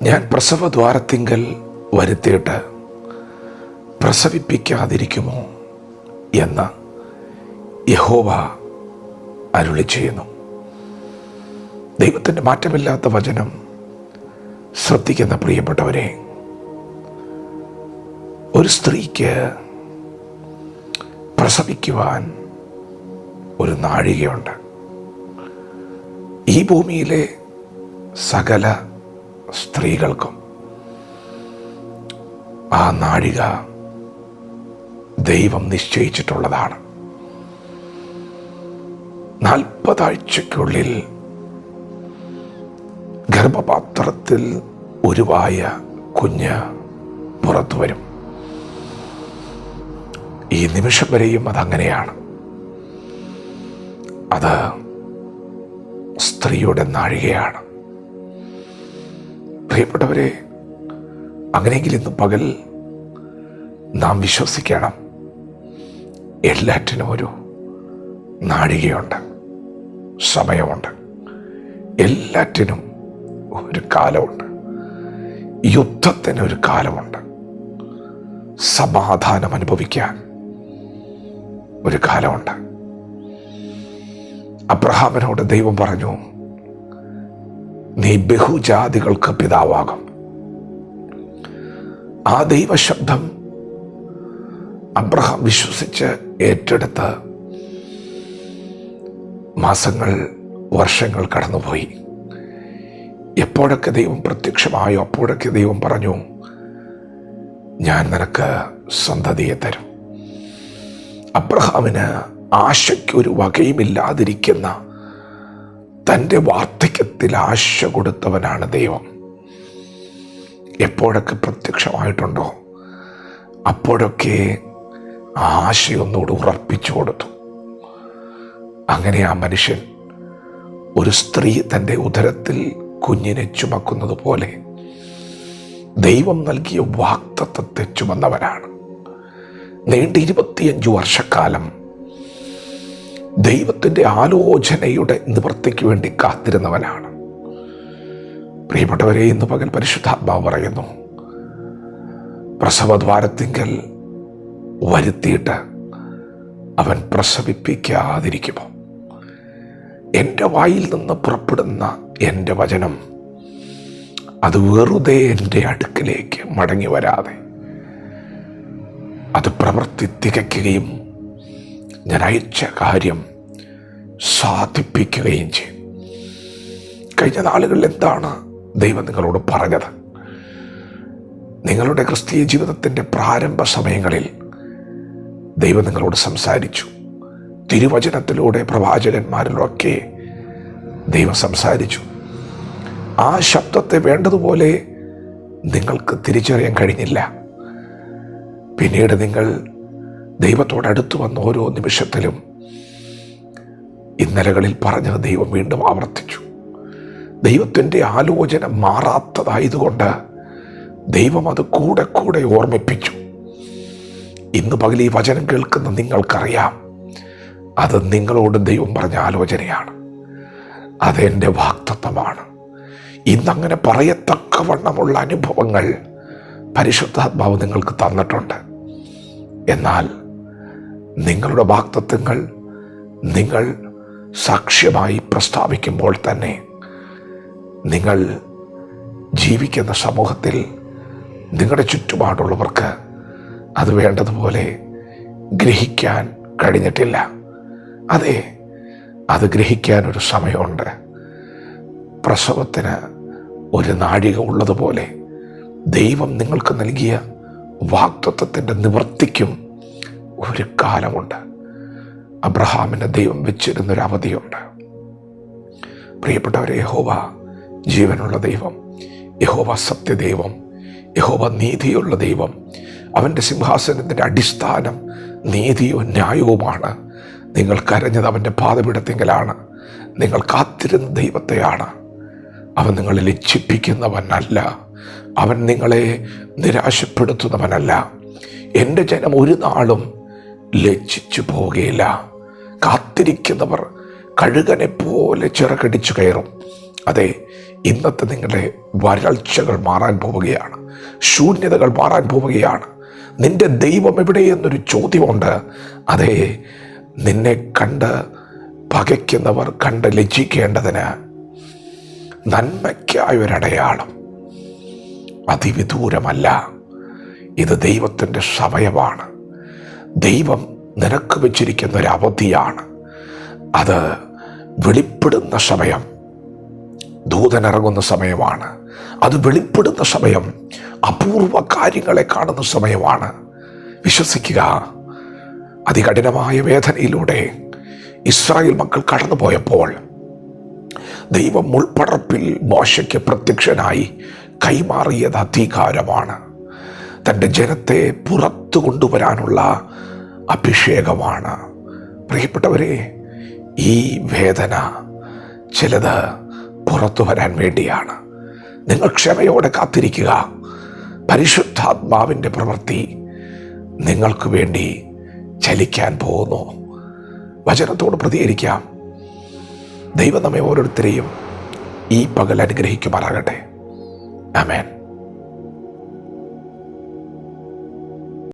ഞാൻ പ്രസവദ്വാരത്തിങ്കൽ വരുത്തിയിട്ട് പ്രസവിപ്പിക്കാതിരിക്കുമോ എന്ന് യഹോവ അരുളി ചെയ്യുന്നു. ദൈവത്തിൻ്റെ മാറ്റമില്ലാത്ത വചനം ശ്രദ്ധിക്കുന്ന പ്രിയപ്പെട്ടവരെ, ഒരു സ്ത്രീക്ക് പ്രസവിക്കുവാൻ ഒരു നാഴികയുണ്ട്. ഈ ഭൂമിയിലെ സകല സ്ത്രീകൾക്കും ആ നാഴിക ദൈവം നിശ്ചയിച്ചിട്ടുള്ളതാണ്. 40 ആഴ്ചയ്ക്കുള്ളിൽ ഗർഭപാത്രത്തിൽ ഉരുവായ കുഞ്ഞ് പുറത്തു വരും. ഈ നിമിഷം വരെയും അതങ്ങനെയാണ്. അത് സ്ത്രീയുടെ നാഴികയാണ്. പ്രിയപ്പെട്ടവരെ, അങ്ങനെയെങ്കിൽ ഇന്ന് പകൽ നാം വിശ്വസിക്കണം, എല്ലാറ്റിനും ഒരു നാഴികയുണ്ട്, സമയമുണ്ട്. എല്ലാറ്റിനും ഒരു കാലമുണ്ട്. യുദ്ധത്തിന് ഒരു കാലമുണ്ട്. സമാധാനം അനുഭവിക്കാൻ ഒരു കാലമുണ്ട്. അബ്രഹാമിനോട് ദൈവം പറഞ്ഞു, നീ ബഹുജാതികൾക്ക് പിതാവാകും. ആ ദൈവശബ്ദം അബ്രഹാം വിശ്വസിച്ച് ഏറ്റെടുത്ത് മാസങ്ങൾ, വർഷങ്ങൾ കടന്നുപോയി. എപ്പോഴൊക്കെ ദൈവം പ്രത്യക്ഷമായോ അപ്പോഴൊക്കെ ദൈവം പറഞ്ഞു, ഞാൻ നിനക്ക് സന്തതിയെ തരും. അബ്രഹാമിന് ആശയ്ക്കൊരു വകയുമില്ലാതിരിക്കുന്ന തൻ്റെ വാർദ്ധക്യത്തിൽ ആശ കൊടുത്തവനാണ് ദൈവം. എപ്പോഴൊക്കെ പ്രത്യക്ഷമായിട്ടുണ്ടോ അപ്പോഴൊക്കെ ആ ആശയൊന്നുകൂടെ ഉറപ്പിച്ചു കൊടുത്തു. അങ്ങനെ ആ മനുഷ്യൻ ഒരു സ്ത്രീ തൻ്റെ ഉദരത്തിൽ കുഞ്ഞിനെ ചുമക്കുന്നത് പോലെ ദൈവം നൽകിയ വാഗ്ദത്തത്തെ ചുമന്നവനാണ്. നീണ്ട 25 വർഷക്കാലം ദൈവത്തിൻ്റെ ആലോചനയുടെ നിവൃത്തിക്ക് വേണ്ടി കാത്തിരുന്നവനാണ്. പ്രിയപ്പെട്ടവരെ, ഇന്ന് പകൽ പരിശുദ്ധാത്മാവ് പറയുന്നു, പ്രസവദ്വാരത്തിങ്കൽ വരുത്തിയിട്ട് അവൻ പ്രസവിപ്പിക്കാതിരിക്കുമോ? എൻ്റെ വായിൽ നിന്ന് പുറപ്പെടുന്ന എൻ്റെ വചനം അത് വെറുതെ എൻ്റെ അടുക്കിലേക്ക് മടങ്ങി വരാതെ അത് പ്രവൃത്തി തികയ്ക്കുകയും ഞാൻ അയച്ച കാര്യം സാധിപ്പിക്കുകയും ചെയ്യും. കഴിഞ്ഞ നാളുകളിൽ എന്താണ് ദൈവം നിങ്ങളോട് പറഞ്ഞത്? നിങ്ങളുടെ ക്രിസ്തീയ ജീവിതത്തിൻ്റെ പ്രാരംഭ സമയങ്ങളിൽ ദൈവം നിങ്ങളോട് സംസാരിച്ചു. തിരുവചനത്തിലൂടെ, പ്രവാചകന്മാരിലൊക്കെ ദൈവം സംസാരിച്ചു. ആ ശബ്ദത്തെ വേണ്ടതുപോലെ നിങ്ങൾക്ക് തിരിച്ചറിയാൻ കഴിഞ്ഞില്ല. പിന്നീട് നിങ്ങൾ ദൈവത്തോടടുത്ത് വന്ന ഓരോ നിമിഷത്തിലും ഇന്നലകളിൽ പറഞ്ഞത് ദൈവം വീണ്ടും ആവർത്തിച്ചു. ദൈവത്തിൻ്റെ ആലോചന മാറാത്തതായതുകൊണ്ട് ദൈവം അത് കൂടെ കൂടെ ഓർമ്മിപ്പിച്ചു. ഇന്ന് പകൽ ഈ വചനം കേൾക്കുന്ന നിങ്ങൾക്കറിയാം, അത് നിങ്ങളോട് ദൈവം പറഞ്ഞ ആലോചനയാണ്. അതെൻ്റെ വാഗ്ദത്തമാണ്. ഇന്നങ്ങനെ പറയത്തക്കവണ്ണമുള്ള അനുഭവങ്ങൾ പരിശുദ്ധാത്മാവ് നിങ്ങൾക്ക് തന്നിട്ടുണ്ട്. എന്നാൽ നിങ്ങളുടെ വാഗ്ദത്തങ്ങൾ നിങ്ങൾ സാക്ഷ്യമായി പ്രസ്താവിക്കുമ്പോൾ തന്നെ നിങ്ങൾ ജീവിക്കുന്ന സമൂഹത്തിൽ നിങ്ങളുടെ ചുറ്റുപാടുള്ളവർക്ക് അത് വേണ്ടതുപോലെ ഗ്രഹിക്കാൻ കഴിഞ്ഞിട്ടില്ല. അതെ, അത് ഗ്രഹിക്കാനൊരു സമയമുണ്ട്. പ്രസവത്തിന് ഒരു നാഴിക ഉള്ളതുപോലെ ദൈവം നിങ്ങൾക്ക് നൽകിയ വാഗ്ദത്തത്തിൻ്റെ നിവൃത്തിക്കും ഒരു കാലമുണ്ട്. അബ്രഹാമിന് ദൈവം വെച്ചിരുന്നൊരു അവധിയുണ്ട്. പ്രിയപ്പെട്ടവരെ, യഹോവ ജീവനുള്ള ദൈവം, യഹോവ സത്യദൈവം, യഹോവ നീതിയുള്ള ദൈവം. അവൻ്റെ സിംഹാസനത്തിൻ്റെ അടിസ്ഥാനം നീതിയും ന്യായവുമാണ്. നിങ്ങൾ കരഞ്ഞത് അവൻ്റെ പാദപീഠത്തിങ്കലാണ്. നിങ്ങൾ കാത്തിരുന്ന ദൈവത്തെയാണ്. അവൻ നിങ്ങളെ ലജ്ജിപ്പിക്കുന്നവനല്ല. അവൻ നിങ്ങളെ നിരാശപ്പെടുത്തുന്നവനല്ല. എൻ്റെ ജനം ഒരു നാളും ലജ്ജിച്ചു പോവുകയില്ല. കാത്തിരിക്കുന്നവർ കഴുകനെ പോലെ ചിറകടിച്ചു കയറും. അതെ, ഇന്നത്തെ നിങ്ങളുടെ വരൾച്ചകൾ മാറാൻ പോവുകയാണ്. ശൂന്യതകൾ മാറാൻ പോവുകയാണ്. നിന്റെ ദൈവം എവിടെയെന്നൊരു ചോദ്യമുണ്ട്. അതേ, നിന്നെ കണ്ട് പകയ്ക്കുന്നവർ കണ്ട് ലജ്ജിക്കേണ്ടതിന് നന്മയ്ക്കായൊരടയാളം അതിവിദൂരമല്ല. ഇത് ദൈവത്തിൻ്റെ സമയമാണ്. ദൈവം നിനക്ക് വെച്ചിരിക്കുന്ന ഒരു അവധിയാണ്. അത് വെളിപ്പെടുന്ന സമയം, ദൂതനിറങ്ങുന്ന സമയമാണ്. അത് വെളിപ്പെടുന്ന സമയം, അപൂർവ കാര്യങ്ങളെ കാണുന്ന സമയമാണ്. വിശ്വസിക്കുക. അതികഠിനമായ വേദനയിലൂടെ ഇസ്രായേൽ മക്കൾ കടന്നുപോയപ്പോൾ ദൈവം മുൾപ്പടർപ്പിൽ മോശയ്ക്ക് പ്രത്യക്ഷനായി കൈമാറിയത് അധികാരമാണ്. തൻ്റെ ജനത്തെ പുറത്തു കൊണ്ടുവരാനുള്ള അഭിഷേകമാണ്. പ്രിയപ്പെട്ടവരെ, ഈ വേദന ചിലത് പുറത്തു വരാൻ വേണ്ടിയാണ്. നിങ്ങൾ ക്ഷമയോടെ കാത്തിരിക്കുക. പരിശുദ്ധാത്മാവിൻ്റെ പ്രവൃത്തി നിങ്ങൾക്ക് വേണ്ടി ചലിക്കാൻ പോകുന്നു. വചനത്തോട് പ്രതികരിക്കാം. ദൈവം നമ്മെ ഓരോരുത്തരെയും ഈ പകൽ അനുഗ്രഹിക്കുമാറാകട്ടെ. ആമേൻ.